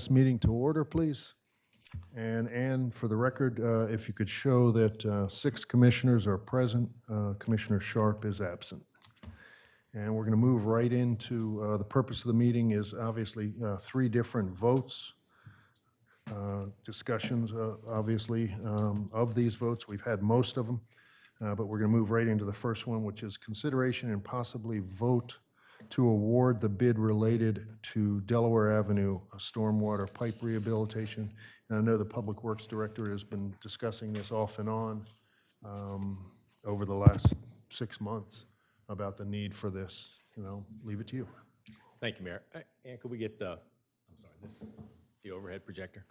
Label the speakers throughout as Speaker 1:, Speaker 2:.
Speaker 1: This meeting to order, please. And for the record, if you could show that 6 commissioners are present, Commissioner Sharp is absent. And we're going to move right into the purpose of the meeting is obviously 3 different votes, discussions, obviously, of these votes. We've had most of them, but we're going to move right into the first one, which is consideration and possibly vote to award the bid related to Delaware Avenue stormwater pipe rehabilitation. And I know the Public Works Director has been discussing this off and on over the last 6 months about the need for this. Leave it to you.
Speaker 2: Thank you, Mayor. And could we get the overhead projector?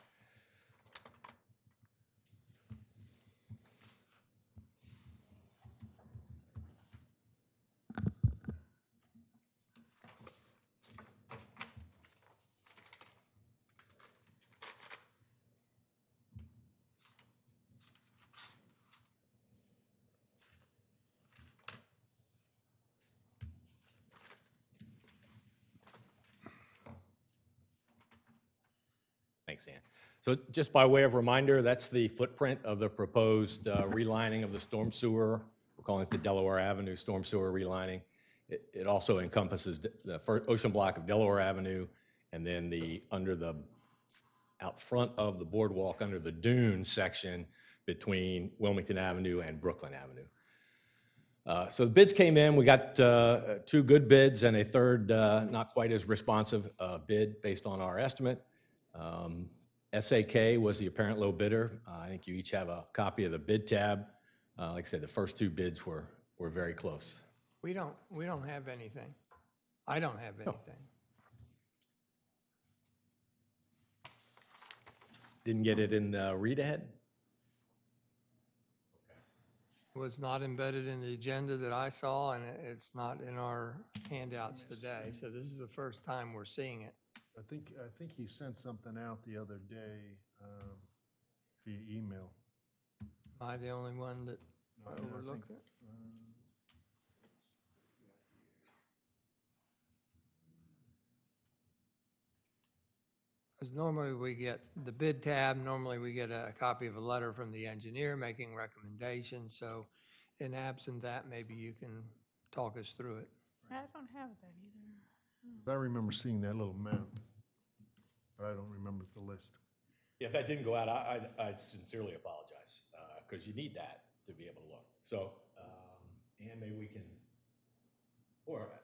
Speaker 2: Thanks, Ann. So just by way of reminder, that's the footprint of the proposed relining of the storm sewer. We're calling it the Delaware Avenue storm sewer relining. It also encompasses the first ocean block of Delaware Avenue, and then out front of the boardwalk under the dune section between Wilmington Avenue and Brooklyn Avenue. So the bids came in. We got 2 good bids and a third not quite as responsive bid based on our estimate. SAK was the apparent low bidder. I think you each have a copy of the bid tab. Like I said, the first 2 bids were very close.
Speaker 3: We don't have anything. I don't have anything.
Speaker 2: Didn't get it in the read ahead?
Speaker 3: Was not embedded in the agenda that I saw, and it's not in our handouts today. So this is the first time we're seeing it.
Speaker 1: I think he sent something out the other day via email.
Speaker 3: Am I the only one that overlooked it? Because normally we get the bid tab, normally we get a copy of a letter from the engineer making recommendations. So in absent that, maybe you can talk us through it.
Speaker 4: I don't have that either.
Speaker 1: 'Cause I remember seeing that little map, but I don't remember the list.
Speaker 2: Yeah, if that didn't go out, I sincerely apologize, because you need that to be able to look. So, and maybe we can, or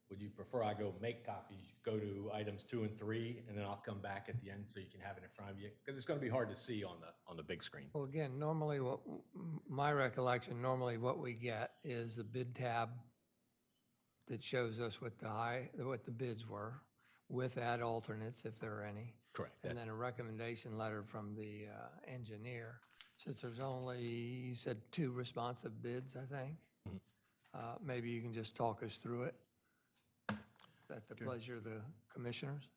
Speaker 2: would you prefer I go make copies, go to items 2 and 3, and then I'll come back at the end so you can have it in front of you? Because it's going to be hard to see on the big screen.
Speaker 3: Well, again, normally my recollection, normally what we get is the bid tab that shows us what the bids were, with add alternates if there are any.
Speaker 2: Correct.
Speaker 3: And then a recommendation letter from the engineer. Since there's only, you said 2 responsive bids, I think. Mm-hmm. Maybe you can just talk us through it. At the pleasure of the commissioners.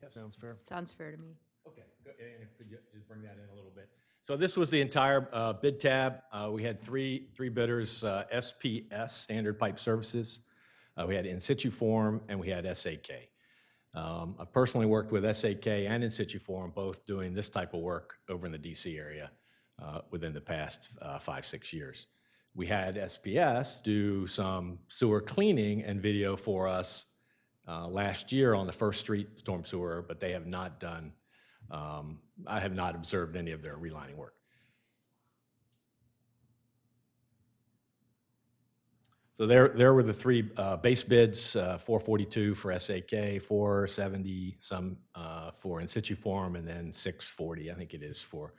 Speaker 1: Yep. Sounds fair.
Speaker 4: Sounds fair to me.
Speaker 2: Okay, and could you just bring that in a little bit? So this was the entire bid tab. We had three bidders, SPS, Standard Pipe Services. We had In Situ Form, and we had SAK. I've personally worked with SAK and In Situ Form, both doing this type of work over in the DC area within the past 5-6 years. We had SPS do some sewer cleaning and video for us last year on the First Street storm sewer, but they have not done, I have not observed any of their relining work. So there were the 3 base bids, $442 for SAK, $470 some for In Situ Form, and then $640, I think it is, for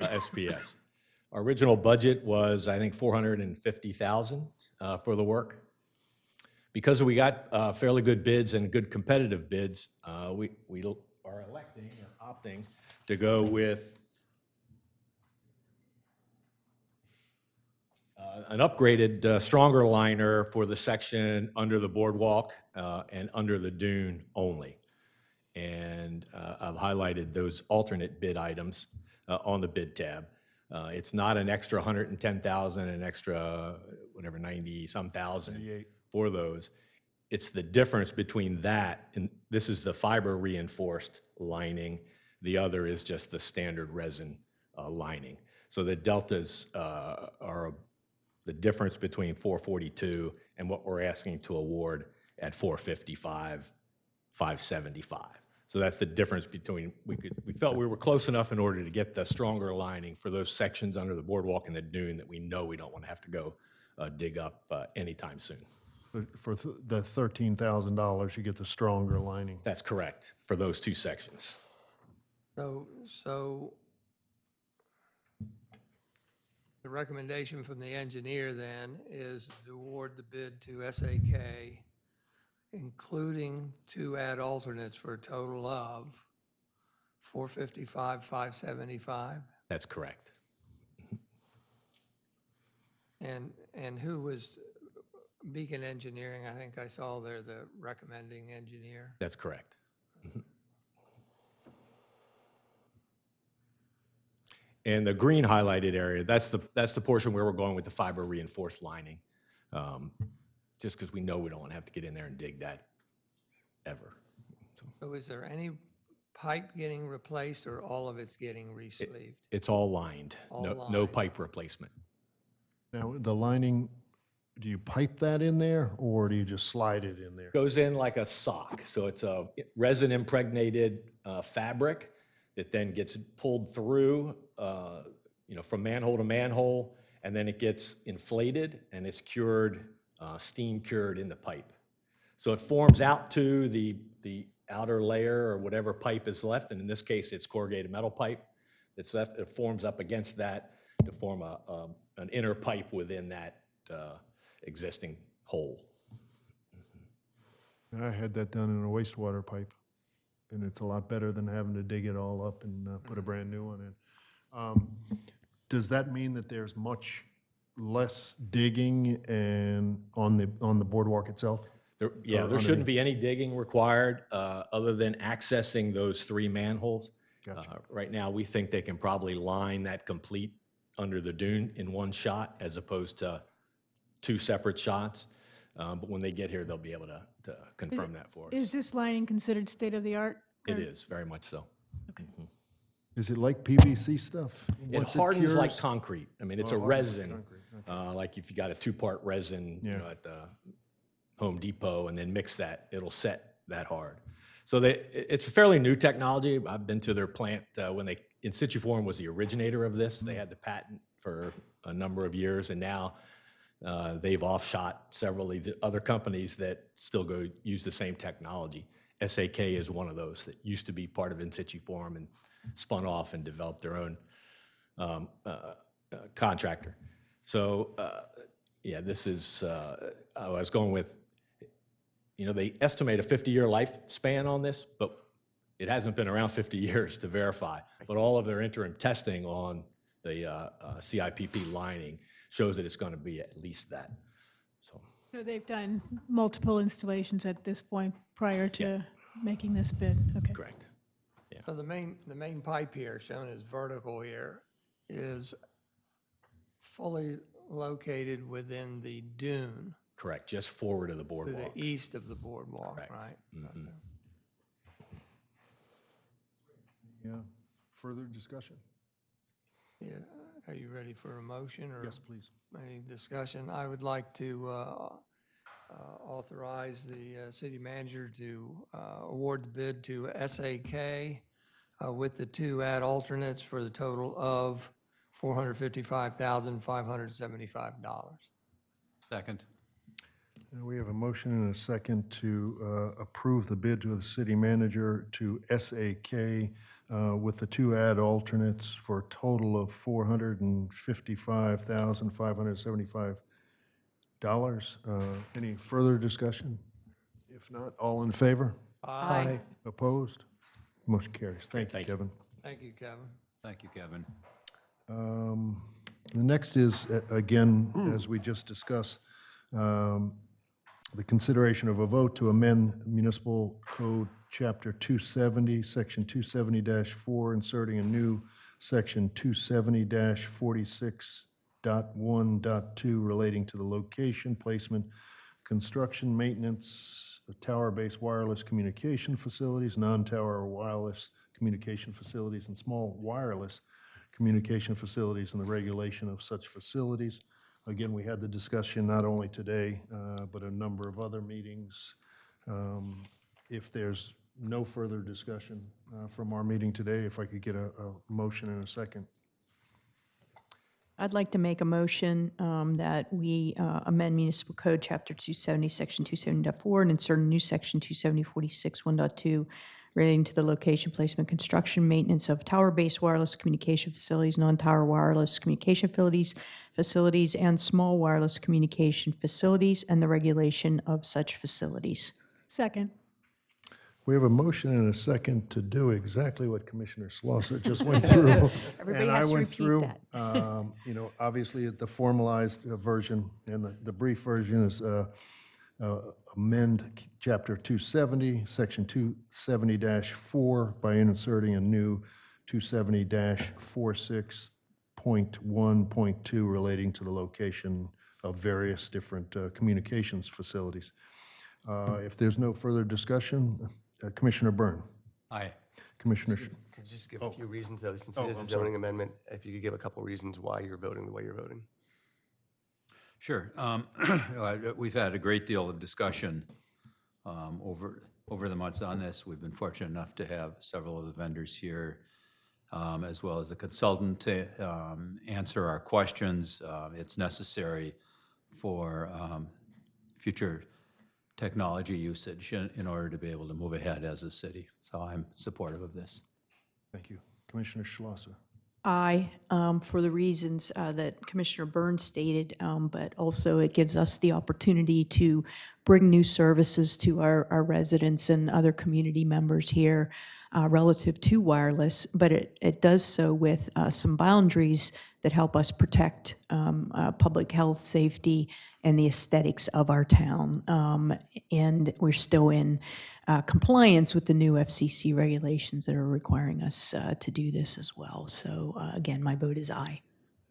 Speaker 2: SPS. Our original budget was, I think, $450,000 for the work. Because we got fairly good bids and good competitive bids, we are electing or opting to go with an upgraded, stronger liner for the section under the boardwalk and under the dune only. And I've highlighted those alternate bid items on the bid tab. It's not an extra 110,000, an extra whatever 90 some thousand for those. it's the difference between that, and this is the fiber reinforced lining. The other is just the standard resin lining. So the deltas are the difference between 442 and what we're asking to award at 455, 575. So that's the difference between, we felt we were close enough in order to get the stronger lining for those sections under the boardwalk and the dune that we know we don't want to have to go dig up anytime soon.
Speaker 1: For the $13,000, you get the stronger lining.
Speaker 2: That's correct, for those two sections.
Speaker 3: So the recommendation from the engineer then is to award the bid to SAK, including 2 add alternates for a total of 455, 575?
Speaker 2: That's correct.
Speaker 3: And who was Beacon Engineering? I think I saw there the recommending engineer.
Speaker 2: That's correct. And the green highlighted area, that's the portion where we're going with the fiber reinforced lining, just because we know we don't want to have to get in there and dig that ever.
Speaker 3: So is there any pipe getting replaced or all of it's getting re-sleeved?
Speaker 2: It's all lined,
Speaker 3: All
Speaker 2: no
Speaker 3: lined.
Speaker 2: pipe replacement.
Speaker 1: Now, the lining, do you pipe that in there, or do you just slide it in there?
Speaker 2: Goes in like a sock, so it's a resin impregnated fabric that then gets pulled through, from manhole to manhole, and then it gets inflated and it's cured, steam cured in the pipe. So it forms out to the outer layer or whatever pipe is left, and in this case, it's corrugated metal pipe that's left. It forms up against that to form an inner pipe within that existing hole.
Speaker 1: I had that done in a wastewater pipe, and it's a lot better than having to dig it all up and put a brand new one in. Does that mean that there's much less digging and on the boardwalk itself?
Speaker 2: There shouldn't be any digging required other than accessing those 3 manholes.
Speaker 1: Gotcha.
Speaker 2: Right now, we think they can probably line that complete under the dune in one shot as opposed to 2 separate shots. But when they get here, they'll be able to confirm that for us.
Speaker 4: Is this lining considered state-of-the-art?
Speaker 2: It is, very much so.
Speaker 1: Is it like PVC stuff?
Speaker 2: It
Speaker 1: Once
Speaker 2: hardens like
Speaker 1: cures?
Speaker 2: concrete. I mean, it's a
Speaker 1: Oh, hardens like
Speaker 2: resin,
Speaker 1: concrete.
Speaker 2: like if you got a 2-part resin,
Speaker 1: Yeah.
Speaker 2: at the Home Depot, and then mix that, it'll set that hard. So it's a fairly new technology. I've been to their plant when In Situ Form was the originator of this. They had the patent for a number of years, and now they've offshot several of the other companies that still go use the same technology. SAK is one of those that used to be part of In Situ Form and spun off and developed their own contractor. So, this is, I was going with, they estimate a 50-year lifespan on this, but it hasn't been around 50 years to verify. But all of their interim testing on the CIPP lining shows that it's going to be at least that.
Speaker 4: So they've done multiple installations at this point prior to making this bid? Okay.
Speaker 2: Correct.
Speaker 3: So the main pipe here, shown as vertical here, is fully located within the dune
Speaker 2: Correct, just forward of the
Speaker 3: to
Speaker 2: boardwalk.
Speaker 3: the east of the boardwalk,
Speaker 2: Correct.
Speaker 3: right? Okay.
Speaker 1: Yeah. Further discussion?
Speaker 3: Yeah, are you ready for a motion or
Speaker 1: Yes, please.
Speaker 3: any discussion? I would like to authorize the city manager to award the bid to SAK with the 2 add alternates for the total of $455,575.
Speaker 5: Second.
Speaker 1: We have a motion and a second to approve the bid to the city manager to SAK with the 2 add alternates for a total of $455,575. Any further discussion? If not, all in favor?
Speaker 4: Aye.
Speaker 1: Opposed? Motion carries. Thank you,
Speaker 2: Thank you.
Speaker 1: Kevin.
Speaker 3: Thank you, Kevin.
Speaker 5: Thank you, Kevin.
Speaker 1: The next is, again, as we just discussed, the consideration of a vote to amend Municipal Code Chapter 270, Section 270-4, inserting a new Section 270-46.1.2 relating to the location, placement, construction, maintenance, of tower-based wireless communication facilities, non-tower wireless communication facilities, and small wireless communication facilities, and the regulation of such facilities. Again, we had the discussion not only today, but a number of other meetings. If there's no further discussion from our meeting today, if I could get a motion and a second.
Speaker 6: I'd like to make a motion that we amend Municipal Code, Chapter 270, Section 270.4, and insert a new Section 270.46, 1.2, relating to the location, placement, construction, maintenance of tower-based wireless communication facilities, non-tower wireless communication facilities, and small wireless communication facilities, and the regulation of such facilities.
Speaker 4: Second.
Speaker 1: We have a motion and a second to do exactly what Commissioner Schlosser just went through.
Speaker 6: Everybody
Speaker 1: And
Speaker 6: has
Speaker 1: I
Speaker 6: to
Speaker 1: went
Speaker 6: repeat
Speaker 1: through,
Speaker 6: that.
Speaker 1: Obviously, the formalized version and the brief version is amend Chapter 270, Section 270-4 by inserting a new 270-46.1.2 relating to the location of various different communications facilities. If there's no further discussion, Commissioner Byrne.
Speaker 5: Aye.
Speaker 1: Commissioner,
Speaker 7: Could you just give a few reasons, though, since it is a
Speaker 1: I'm sorry.
Speaker 7: zoning amendment, if you could give a couple reasons why you're voting the way you're voting?
Speaker 5: Sure. We've had a great deal of discussion over the months on this. We've been fortunate enough to have several of the vendors here, as well as the consultant to answer our questions. It's necessary for future technology usage in order to be able to move ahead as a city. So I'm supportive of this.
Speaker 1: thank you. Commissioner Schlosser.
Speaker 6: Aye, for the reasons that Commissioner Burns stated, but also it gives us the opportunity to bring new services to our residents and other community members here relative to wireless, but it does so with some boundaries that help us protect public health, safety, and the aesthetics of our town. And we're still in compliance with the new FCC regulations that are requiring us to do this as well. So again, my vote is aye.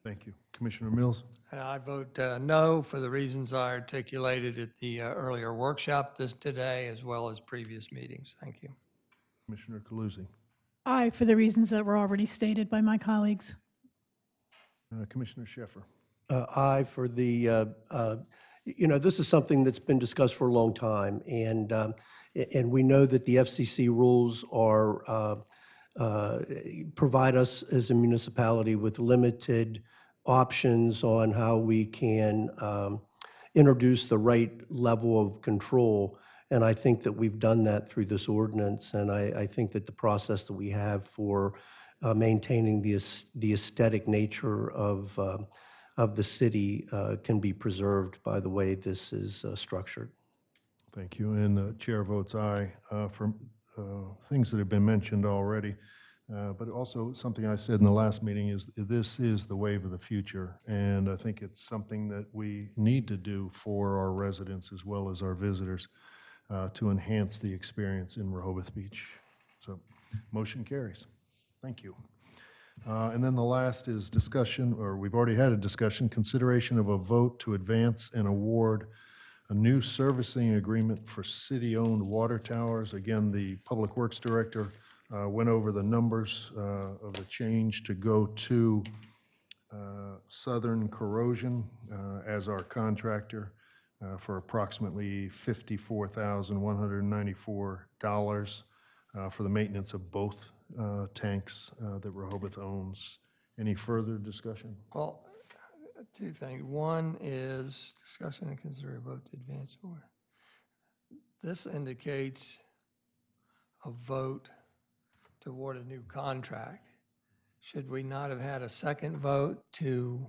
Speaker 1: Thank you. Commissioner Mills.
Speaker 3: And I vote no for the reasons I articulated at the earlier workshop today, as well as previous meetings. Thank you.
Speaker 1: Commissioner Calusi.
Speaker 4: Aye, for the reasons that were already stated by my colleagues.
Speaker 1: Commissioner Sheffer.
Speaker 8: Aye for the, this is something that's been discussed for a long time, and we know that the FCC rules are, provide us as a municipality with limited options on how we can introduce the right level of control, and I think that we've done that through this ordinance, and I think that the process that we have for maintaining the aesthetic nature of the city can be preserved by the way this is structured.
Speaker 1: Thank you. And the chair votes aye for things that have been mentioned already. But also something I said in the last meeting is this is the wave of the future. And I think it's something that we need to do for our residents as well as our visitors to enhance the experience in Rehoboth Beach. So motion carries. Thank you. And then the last is discussion, or we've already had a discussion, consideration of a vote to advance and award a new servicing agreement for city-owned water towers. Again, the Public Works Director went over the numbers of the change to go to Southern Corrosion as our contractor for approximately $54,194 for the maintenance of both tanks that Rehoboth owns. Any further discussion?
Speaker 3: Well, two things. One is discussion and consider a vote to advance order. This indicates a vote to award a new contract. Should we not have had a second vote to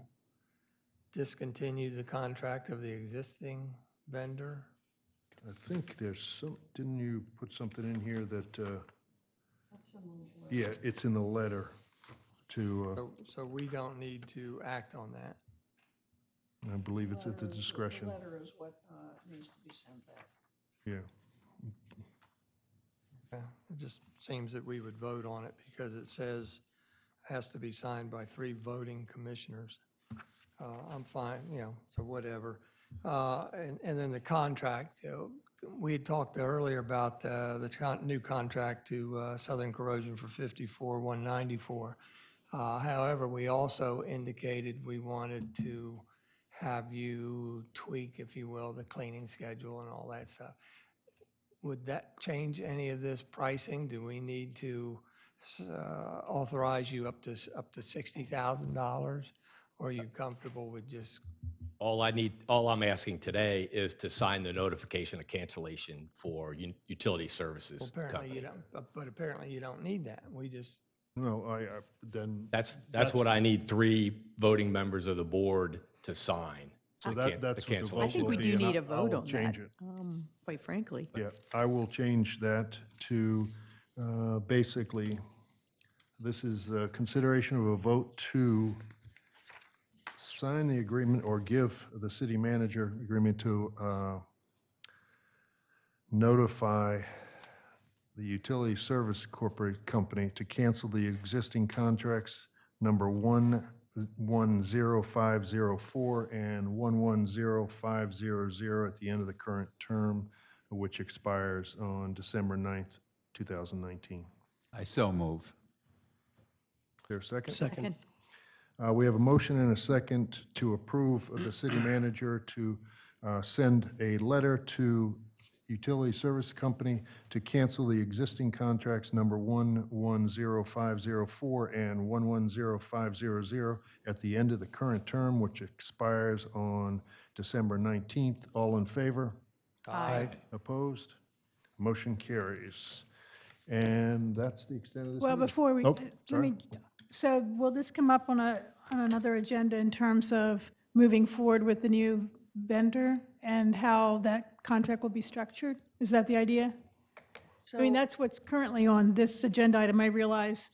Speaker 3: discontinue the contract of the existing vendor?
Speaker 1: I think there's some, didn't you put something in here that, yeah, it's in the letter to,
Speaker 3: So we don't need to act on that.
Speaker 1: I believe it's at the discretion.
Speaker 6: letter is what needs to be sent back.
Speaker 1: Yeah.
Speaker 3: Yeah, it just seems that we would vote on it because it says it has to be signed by 3 voting commissioners. I'm fine, so whatever. And then the contract, we had talked earlier about new contract to Southern Corrosion for 54,194. However, we also indicated we wanted to have you tweak, if you will, the cleaning schedule and all that stuff. Would that change any of this pricing? Do we need to authorize you up to $60,000? Or are you comfortable with just,
Speaker 2: All I'm asking today is to sign the notification of cancellation for utility services
Speaker 3: apparently you
Speaker 2: company.
Speaker 3: don't, but apparently you don't need that. We just,
Speaker 1: No, then,
Speaker 2: That's what I need 3 voting members of the board to sign.
Speaker 1: so
Speaker 2: The
Speaker 1: that's what the
Speaker 2: cancellation.
Speaker 1: vote
Speaker 6: I think
Speaker 1: will
Speaker 6: we
Speaker 1: be,
Speaker 6: do
Speaker 1: and
Speaker 6: need a
Speaker 1: I
Speaker 6: vote
Speaker 1: will
Speaker 6: on that,
Speaker 1: change it.
Speaker 6: quite frankly.
Speaker 1: Yeah, I will change that to, basically, this is consideration of a vote to sign the agreement or give the city manager agreement to notify the utility service corporate company to cancel the existing contracts number 110504 and 110500 at the end of the current term, which expires on December 9th, 2019.
Speaker 5: I so move.
Speaker 1: Is there a second?
Speaker 8: Second.
Speaker 1: We have a motion and a second to approve of the city manager to send a letter to utility service company to cancel the existing contracts number 110504 and 110500 at the end of the current term, which expires on December 19th. All in favor?
Speaker 8: Aye.
Speaker 1: Opposed? Motion carries. And that's the extent of this
Speaker 4: Well,
Speaker 1: meeting.
Speaker 4: before we,
Speaker 1: Oh,
Speaker 4: let
Speaker 1: sorry.
Speaker 4: me, so will this come up on another agenda in terms of moving forward with the new vendor and how that contract will be structured? Is that the idea? I mean, that's what's currently on this agenda item. I realize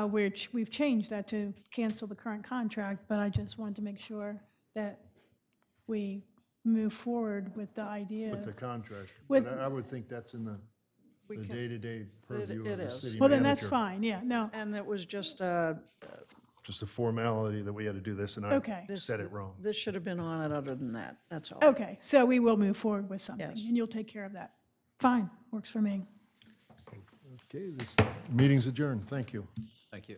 Speaker 4: which we've changed that to cancel the current contract, but I just wanted to make sure that we move forward with the idea.
Speaker 1: With the contract.
Speaker 4: With-
Speaker 1: But I would think that's in the day-to-day purview of
Speaker 9: it
Speaker 1: the
Speaker 9: is.
Speaker 1: city
Speaker 4: Well, then that's
Speaker 1: manager.
Speaker 4: fine, yeah, no,
Speaker 9: And it was just,
Speaker 1: Just a formality that we had to do this, and
Speaker 4: Okay.
Speaker 1: I said it wrong.
Speaker 9: this should have been on it other than that, that's all.
Speaker 4: okay, so we will move forward with something,
Speaker 9: Yes.
Speaker 4: and you'll take care of that. Fine, works for me.
Speaker 1: Okay, this meeting's adjourned. Thank you.
Speaker 5: Thank you.